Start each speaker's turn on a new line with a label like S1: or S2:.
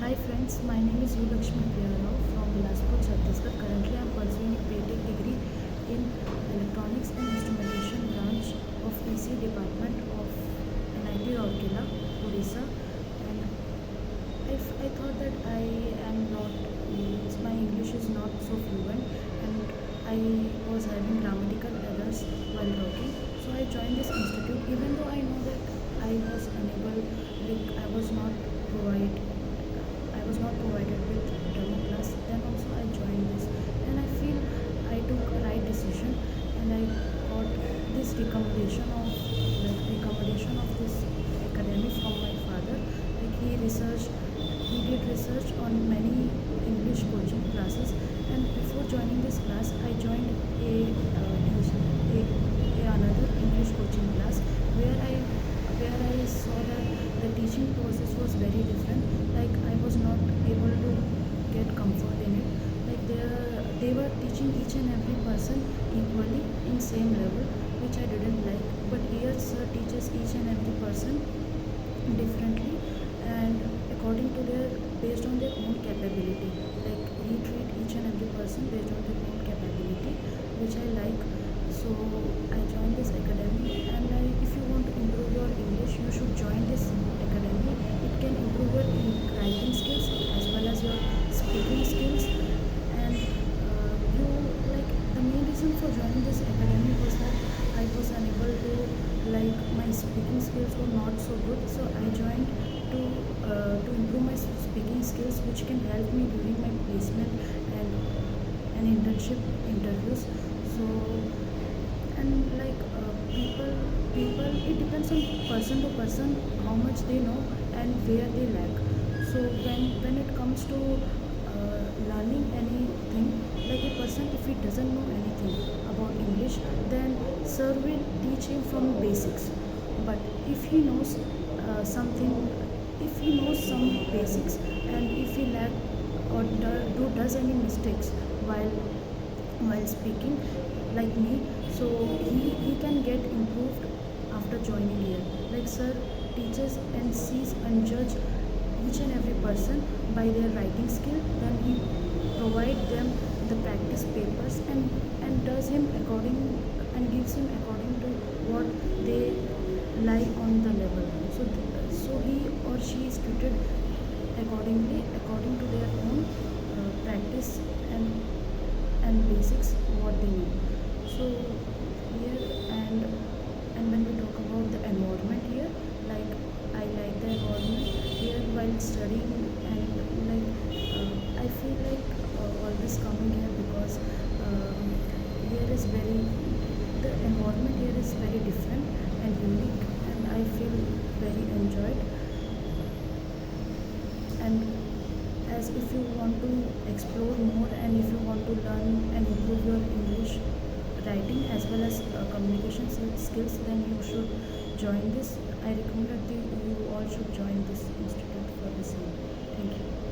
S1: Hi friends, my name is Ulakshmi Priyarao from Bilaspur, Chhattisgarh. Currently I am pursuing a BTech degree in Electronics and Instrumentation branch of EC department of NIT Rourkela, Odisha. And I thought that I am not, my English is not so fluent and I was having grammatical errors while working. So I joined this institute even though I know that I was unable, like I was not provided with demo class. Then also I joined this, and I feel I took a right decision, and I got this recommendation of this academy from my father. Like he did research on many English coaching classes, and before joining this class, I joined another English coaching class where I saw that the teaching process was very different. Like I was not able to get comfort in it. Like they were teaching each and every person equally in same level, which I didn't like. But here sir teaches each and every person differently and according to their based on their own capability. Like he treat each and every person based on their own capability, which I like. So I joined this academy, and if you want to improve your English, you should join this academy. It can improve your writing skills as well as your speaking skills. And you like the main reason for joining this academy was that I was unable to, like my speaking skills were not so good. So I joined to improve my speaking skills, which can help me during my placement and internship interviews. So and like people it depends on person to person how much they know and where they lack. So when it comes to learning anything, like a person if he doesn't know anything about English, then sir will teach him from basics. But if he knows something, if he knows some basics, and if he lack or does any mistakes while speaking, like me, so he can get improved after joining here. Like sir teaches and sees and judge each and every person by their writing skill. Then he provide them the practice papers and does him according and gives him according to what they lie on the level. So he or she is treated accordingly according to their own practice and basics what they know. So here and when we talk about the environment here, like I like the environment here while studying. And like I feel like always coming here because here is very the environment here is very different and unique, and I feel very enjoyed. And as if you want to explore more and if you want to learn and improve your English writing as well as communication skills, then you should join this. I recommend that you all should join this institute for the same. Thank you.